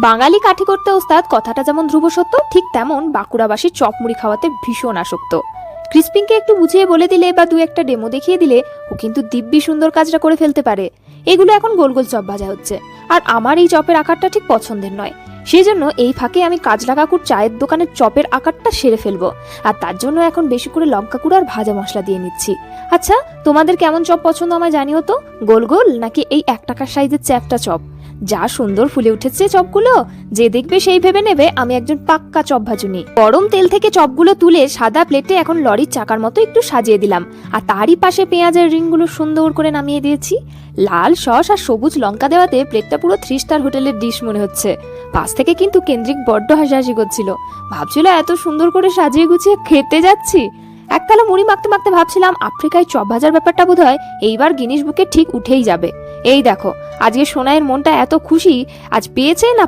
বাঙালি কাঠি করতে ওস্তাদ কথাটা যেমন ধ্রুব সত্য, ঠিক তেমন বাঁকুড়াবাসী চপ মুড়ি খাওয়াতে ভীষণ আসক্ত। ক্রিসপিংকে একটু বুঝিয়ে বলে দিলে বা দু একটা ডেমো দেখিয়ে দিলে ও কিন্তু দিব্যি সুন্দর কাজটা করে ফেলতে পারে। এগুলো এখন গোল গোল চপ ভাজা হচ্ছে, আর আমার এই চপের আকারটা ঠিক পছন্দের নয়। সেই জন্য এই ফাঁকে আমি কাজলা কাকুর চায়ের দোকানের চপের আকারটা সেরে ফেলবো, আর তার জন্য এখন বেশি করে লঙ্কা গুঁড়ো আর ভাজা মশলা দিয়ে নিচ্ছি। আচ্ছা, তোমাদের কেমন চপ পছন্দ আমায় জানিও তো, গোল গোল নাকি এই 1 টাকার সাইজের চ্যাপটা চপ? যা সুন্দর ফুলে উঠেছে চপগুলো, যে দেখবে সেই ভেবে নেবে আমি একজন পাক্কা চপ ভাজুনি। গরম তেল থেকে চপগুলো তুলে সাদা প্লেটে এখন লরির চাকার মতো একটু সাজিয়ে দিলাম, আর তারই পাশে পেঁয়াজের রিংগুলো সুন্দর করে নামিয়ে দিয়েছি। লাল সস আর সবুজ লঙ্কা দেওয়াতে প্লেটটা পুরো 3 স্টার হোটেলের ডিশ মনে হচ্ছে। পাশ থেকে কিন্তু কেন্দ্রিক বড্ড হাসাহাসি করছিল, ভাবছিল এত সুন্দর করে সাজিয়ে গুছিয়ে খেতে যাচ্ছি। একতলা মুড়ি মাখতে মাখতে ভাবছিলাম আফ্রিকায় চপ ভাজার ব্যাপারটা বোধহয় এইবার গিনিস বুকে ঠিক উঠেই যাবে। এই দেখো, আজকে সোনাইয়ের মনটা এত খুশি, আজ পেয়েছে না